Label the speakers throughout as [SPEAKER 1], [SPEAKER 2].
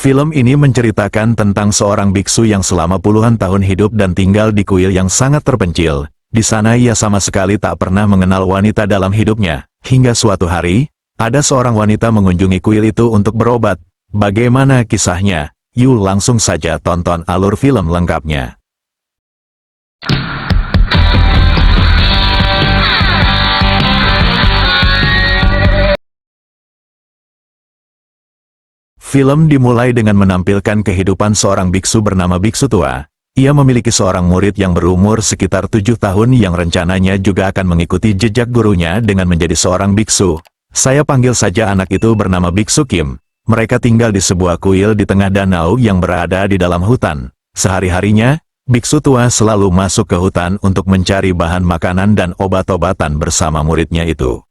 [SPEAKER 1] Film ini menceritakan tentang seorang biksu yang selama puluhan tahun hidup dan tinggal di kuil yang sangat terpencil. Di sana ia sama sekali tak pernah mengenal wanita dalam hidupnya. Hingga suatu hari, ada seorang wanita mengunjungi kuil itu untuk berobat. Bagaimana kisahnya? Yuk langsung saja tonton alur film lengkapnya. Film dimulai dengan menampilkan kehidupan seorang biksu bernama Biksu Tua. Ia memiliki seorang murid yang berumur sekitar 7 tahun yang rencananya juga akan mengikuti jejak gurunya dengan menjadi seorang biksu. Saya panggil saja anak itu bernama Biksu Kim. Mereka tinggal di sebuah kuil di tengah danau yang berada di dalam hutan. Sehari-harinya, Biksu Tua selalu masuk ke hutan untuk mencari bahan makanan dan obat-obatan bersama muridnya itu.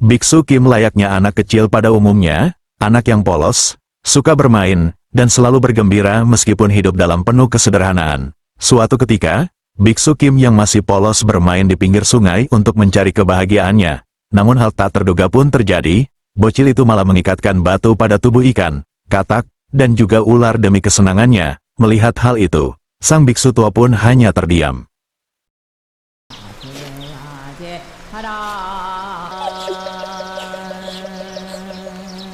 [SPEAKER 1] Biksu Kim layaknya anak kecil pada umumnya, anak yang polos, suka bermain, dan selalu bergembira meskipun hidup dalam penuh kesederhanaan. Suatu ketika, Biksu Kim yang masih polos bermain di pinggir sungai untuk mencari kebahagiaannya. Namun hal tak terduga pun terjadi, bocil itu malah mengikatkan batu pada tubuh ikan, katak, dan juga ular demi kesenangannya. Melihat hal itu, sang biksu tua pun hanya terdiam.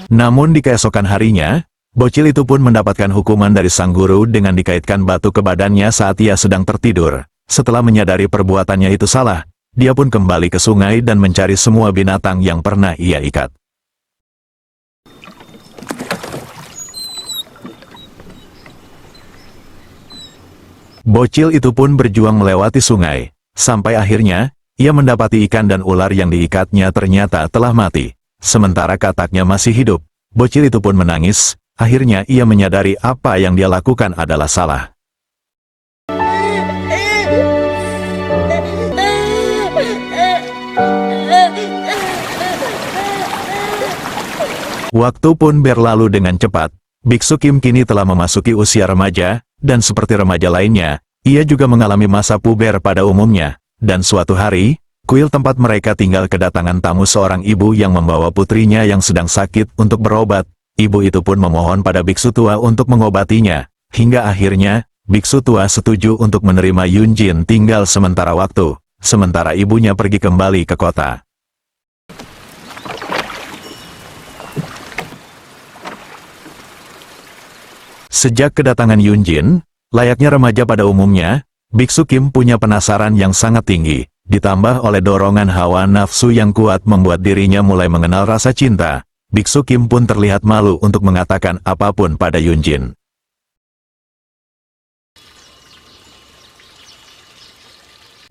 [SPEAKER 1] Namun di keesokan harinya, bocil itu pun mendapatkan hukuman dari sang guru dengan dikaitkan batu ke badannya saat ia sedang tertidur. Setelah menyadari perbuatannya itu salah, dia pun kembali ke sungai dan mencari semua binatang yang pernah ia ikat. Bocil itu pun berjuang melewati sungai, sampai akhirnya, ia mendapati ikan dan ular yang diikatnya ternyata telah mati. Sementara kataknya masih hidup, bocil itu pun menangis. Akhirnya ia menyadari apa yang dia lakukan adalah salah. Waktu pun berlalu dengan cepat. Biksu Kim kini telah memasuki usia remaja, dan seperti remaja lainnya, ia juga mengalami masa puber pada umumnya. Dan suatu hari, kuil tempat mereka tinggal kedatangan tamu seorang ibu yang membawa putrinya yang sedang sakit untuk berobat. Ibu itu pun memohon pada biksu tua untuk mengobatinya. Hingga akhirnya, biksu tua setuju untuk menerima Yunjin tinggal sementara waktu. Sementara ibunya pergi kembali ke kota. Sejak kedatangan Yunjin, layaknya remaja pada umumnya, Biksu Kim punya penasaran yang sangat tinggi. Ditambah oleh dorongan hawa nafsu yang kuat membuat dirinya mulai mengenal rasa cinta. Biksu Kim pun terlihat malu untuk mengatakan apapun pada Yunjin.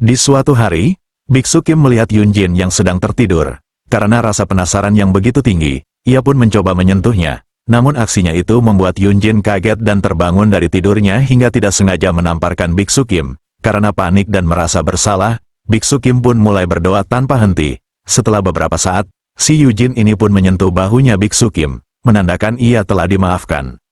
[SPEAKER 1] Di suatu hari, Biksu Kim melihat Yunjin yang sedang tertidur. Karena rasa penasaran yang begitu tinggi, ia pun mencoba menyentuhnya. Namun aksinya itu membuat Yunjin kaget dan terbangun dari tidurnya hingga tidak sengaja menamparkan Biksu Kim. Karena panik dan merasa bersalah, Biksu Kim pun mulai berdoa tanpa henti. Setelah beberapa saat, si Yunjin ini pun menyentuh bahunya Biksu Kim, menandakan ia telah dimaafkan.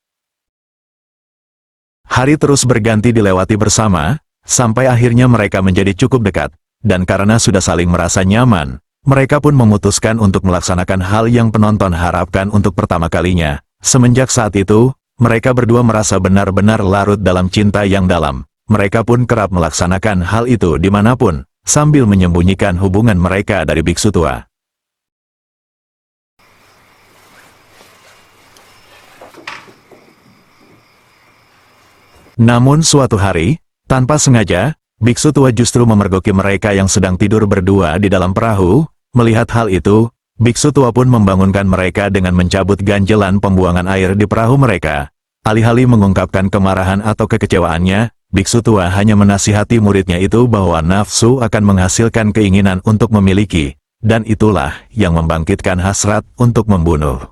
[SPEAKER 1] Hari terus berganti dilewati bersama, sampai akhirnya mereka menjadi cukup dekat. Dan karena sudah saling merasa nyaman, mereka pun memutuskan untuk melaksanakan hal yang penonton harapkan untuk pertama kalinya. Semenjak saat itu, mereka berdua merasa benar-benar larut dalam cinta yang dalam. Mereka pun kerap melaksanakan hal itu dimanapun, sambil menyembunyikan hubungan mereka dari biksu tua. Namun suatu hari, tanpa sengaja, biksu tua justru memergoki mereka yang sedang tidur berdua di dalam perahu. Melihat hal itu, biksu tua pun membangunkan mereka dengan mencabut ganjelan pembuangan air di perahu mereka. Alih-alih mengungkapkan kemarahan atau kekecewaannya, biksu tua hanya menasihati muridnya itu bahwa nafsu akan menghasilkan keinginan untuk memiliki, dan itulah yang membangkitkan hasrat untuk membunuh.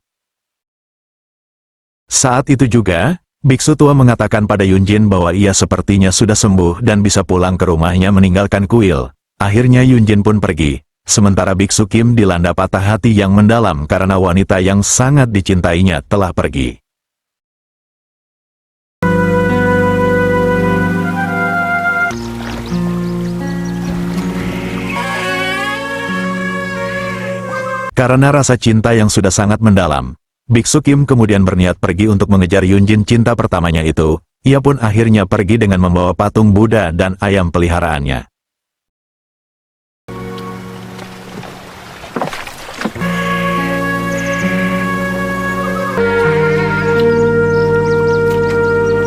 [SPEAKER 1] Saat itu juga, biksu tua mengatakan pada Yunjin bahwa ia sepertinya sudah sembuh dan bisa pulang ke rumahnya meninggalkan kuil. Akhirnya Yunjin pun pergi. Sementara Biksu Kim dilanda patah hati yang mendalam karena wanita yang sangat dicintainya telah pergi. Karena rasa cinta yang sudah sangat mendalam, Biksu Kim kemudian berniat pergi untuk mengejar Yunjin cinta pertamanya itu. Ia pun akhirnya pergi dengan membawa patung Buddha dan ayam peliharaannya.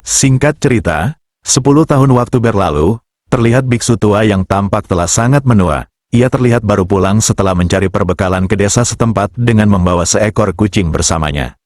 [SPEAKER 1] Singkat cerita, 10 tahun waktu berlalu, terlihat biksu tua yang tampak telah sangat menua. Ia terlihat baru pulang setelah mencari perbekalan ke desa setempat dengan membawa seekor kucing bersamanya.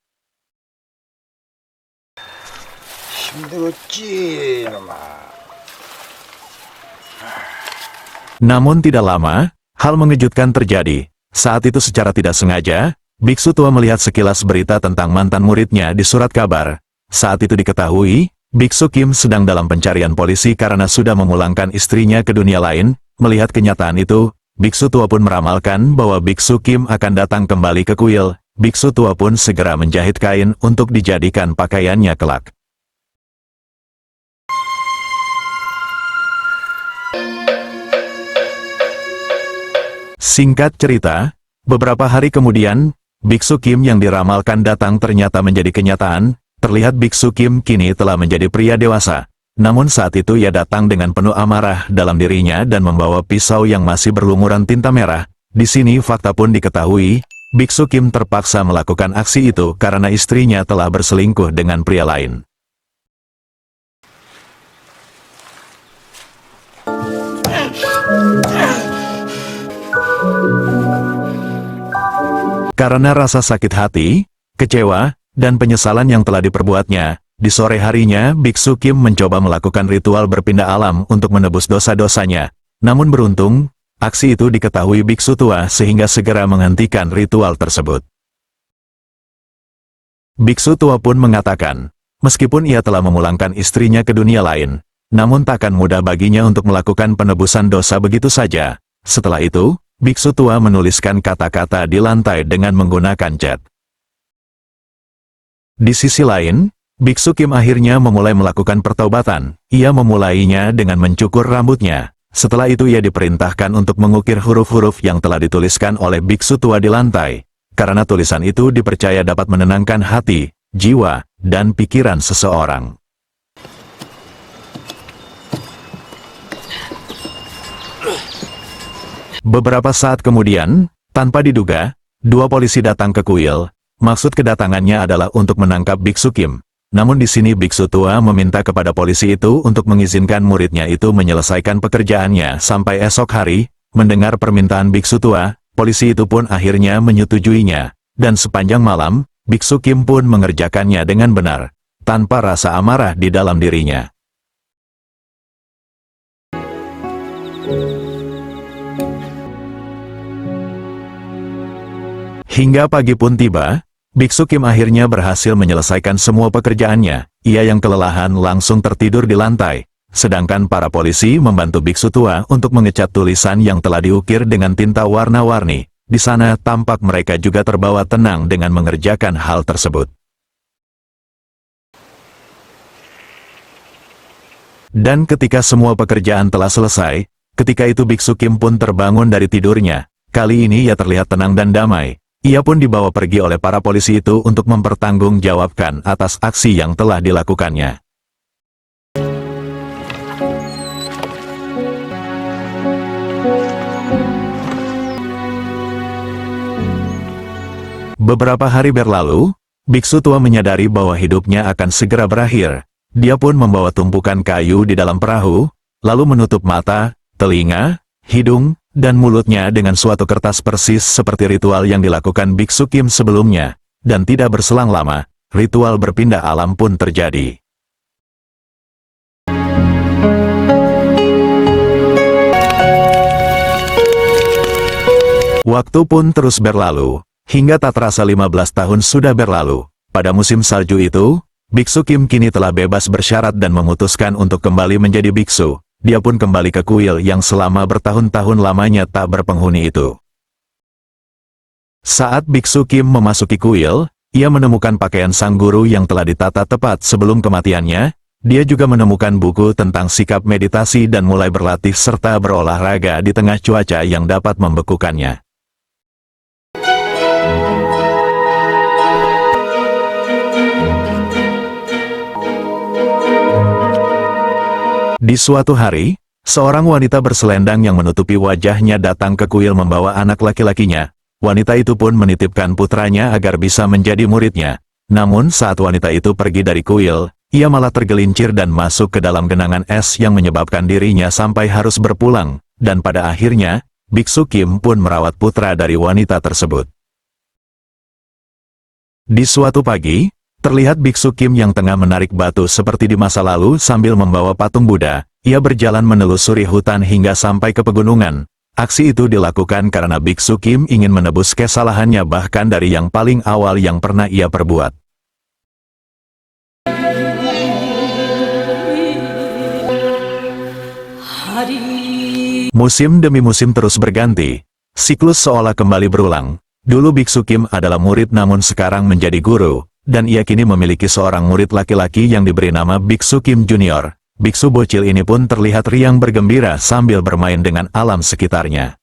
[SPEAKER 1] Namun tidak lama, hal mengejutkan terjadi. Saat itu secara tidak sengaja, biksu tua melihat sekilas berita tentang mantan muridnya di surat kabar. Saat itu diketahui, Biksu Kim sedang dalam pencarian polisi karena sudah memulangkan istrinya ke dunia lain. Melihat kenyataan itu, biksu tua pun meramalkan bahwa Biksu Kim akan datang kembali ke kuil. Biksu tua pun segera menjahit kain untuk dijadikan pakaiannya kelak. Singkat cerita, beberapa hari kemudian, Biksu Kim yang diramalkan datang ternyata menjadi kenyataan. Terlihat Biksu Kim kini telah menjadi pria dewasa. Namun saat itu ia datang dengan penuh amarah dalam dirinya dan membawa pisau yang masih berlumuran tinta merah. Di sini fakta pun diketahui, Biksu Kim terpaksa melakukan aksi itu karena istrinya telah berselingkuh dengan pria lain. Karena rasa sakit hati, kecewa, dan penyesalan yang telah diperbuatnya, di sore harinya Biksu Kim mencoba melakukan ritual berpindah alam untuk menebus dosa-dosanya. Namun beruntung, aksi itu diketahui biksu tua sehingga segera menghentikan ritual tersebut. Biksu tua pun mengatakan, meskipun ia telah memulangkan istrinya ke dunia lain, namun takkan mudah baginya untuk melakukan penebusan dosa begitu saja. Setelah itu, biksu tua menuliskan kata-kata di lantai dengan menggunakan cat. Di sisi lain, Biksu Kim akhirnya memulai melakukan pertaubatan. Ia memulainya dengan mencukur rambutnya. Setelah itu ia diperintahkan untuk mengukir huruf-huruf yang telah dituliskan oleh biksu tua di lantai. Karena tulisan itu dipercaya dapat menenangkan hati, jiwa, dan pikiran seseorang. Beberapa saat kemudian, tanpa diduga, dua polisi datang ke kuil. Maksud kedatangannya adalah untuk menangkap Biksu Kim. Namun di sini biksu tua meminta kepada polisi itu untuk mengizinkan muridnya itu menyelesaikan pekerjaannya sampai esok hari. Mendengar permintaan biksu tua, polisi itu pun akhirnya menyetujuinya. Dan sepanjang malam, Biksu Kim pun mengerjakannya dengan benar, tanpa rasa amarah di dalam dirinya. Hingga pagi pun tiba, Biksu Kim akhirnya berhasil menyelesaikan semua pekerjaannya. Ia yang kelelahan langsung tertidur di lantai, sedangkan para polisi membantu biksu tua untuk mengecat tulisan yang telah diukir dengan tinta warna-warni. Di sana tampak mereka juga terbawa tenang dengan mengerjakan hal tersebut. Dan ketika semua pekerjaan telah selesai, ketika itu Biksu Kim pun terbangun dari tidurnya. Kali ini ia terlihat tenang dan damai. Ia pun dibawa pergi oleh para polisi itu untuk mempertanggungjawabkan atas aksi yang telah dilakukannya. Beberapa hari berlalu, biksu tua menyadari bahwa hidupnya akan segera berakhir. Dia pun membawa tumpukan kayu di dalam perahu, lalu menutup mata, telinga, hidung, dan mulutnya dengan suatu kertas persis seperti ritual yang dilakukan Biksu Kim sebelumnya. Dan tidak berselang lama, ritual berpindah alam pun terjadi. Waktu pun terus berlalu, hingga tak terasa 15 tahun sudah berlalu. Pada musim salju itu, Biksu Kim kini telah bebas bersyarat dan memutuskan untuk kembali menjadi biksu. Dia pun kembali ke kuil yang selama bertahun-tahun lamanya tak berpenghuni itu. Saat Biksu Kim memasuki kuil, ia menemukan pakaian sang guru yang telah ditata tepat sebelum kematiannya. Dia juga menemukan buku tentang sikap meditasi dan mulai berlatih serta berolahraga di tengah cuaca yang dapat membekukannya. Di suatu hari, seorang wanita berselendang yang menutupi wajahnya datang ke kuil membawa anak laki-lakinya. Wanita itu pun menitipkan putranya agar bisa menjadi muridnya. Namun saat wanita itu pergi dari kuil, ia malah tergelincir dan masuk ke dalam genangan es yang menyebabkan dirinya sampai harus berpulang, dan pada akhirnya, Biksu Kim pun merawat putra dari wanita tersebut. Di suatu pagi, terlihat Biksu Kim yang tengah menarik batu seperti di masa lalu sambil membawa patung Buddha. Ia berjalan menelusuri hutan hingga sampai ke pegunungan. Aksi itu dilakukan karena Biksu Kim ingin menebus kesalahannya bahkan dari yang paling awal yang pernah ia perbuat. Musim demi musim terus berganti. Siklus seolah kembali berulang. Dulu Biksu Kim adalah murid namun sekarang menjadi guru, dan ia kini memiliki seorang murid laki-laki yang diberi nama Biksu Kim Junior. Biksu bocil ini pun terlihat riang bergembira sambil bermain dengan alam sekitarnya.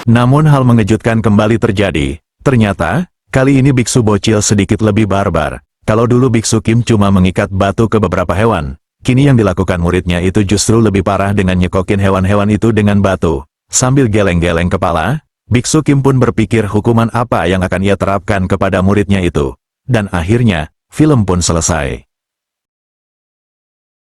[SPEAKER 1] Namun hal mengejutkan kembali terjadi. Ternyata, kali ini biksu bocil sedikit lebih barbar. Kalau dulu Biksu Kim cuma mengikat batu ke beberapa hewan, kini yang dilakukan muridnya itu justru lebih parah dengan nyekokin hewan-hewan itu dengan batu. Sambil geleng-geleng kepala, Biksu Kim pun berpikir hukuman apa yang akan ia terapkan kepada muridnya itu. Dan akhirnya, film pun selesai.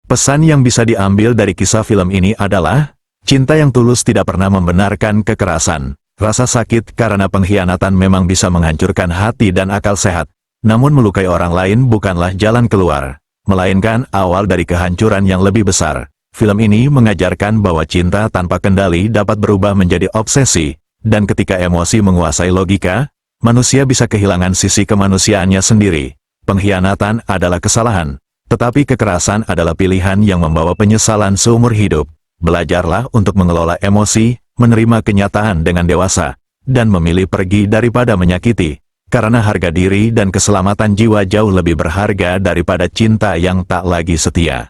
[SPEAKER 1] Pesan yang bisa diambil dari kisah film ini adalah, cinta yang tulus tidak pernah membenarkan kekerasan. Rasa sakit karena pengkhianatan memang bisa menghancurkan hati dan akal sehat. Namun melukai orang lain bukanlah jalan keluar, melainkan awal dari kehancuran yang lebih besar. Film ini mengajarkan bahwa cinta tanpa kendali dapat berubah menjadi obsesi. Dan ketika emosi menguasai logika, manusia bisa kehilangan sisi kemanusiaannya sendiri. Pengkhianatan adalah kesalahan, tetapi kekerasan adalah pilihan yang membawa penyesalan seumur hidup. Belajarlah untuk mengelola emosi, menerima kenyataan dengan dewasa, dan memilih pergi daripada menyakiti. Karena harga diri dan keselamatan jiwa jauh lebih berharga daripada cinta yang tak lagi setia.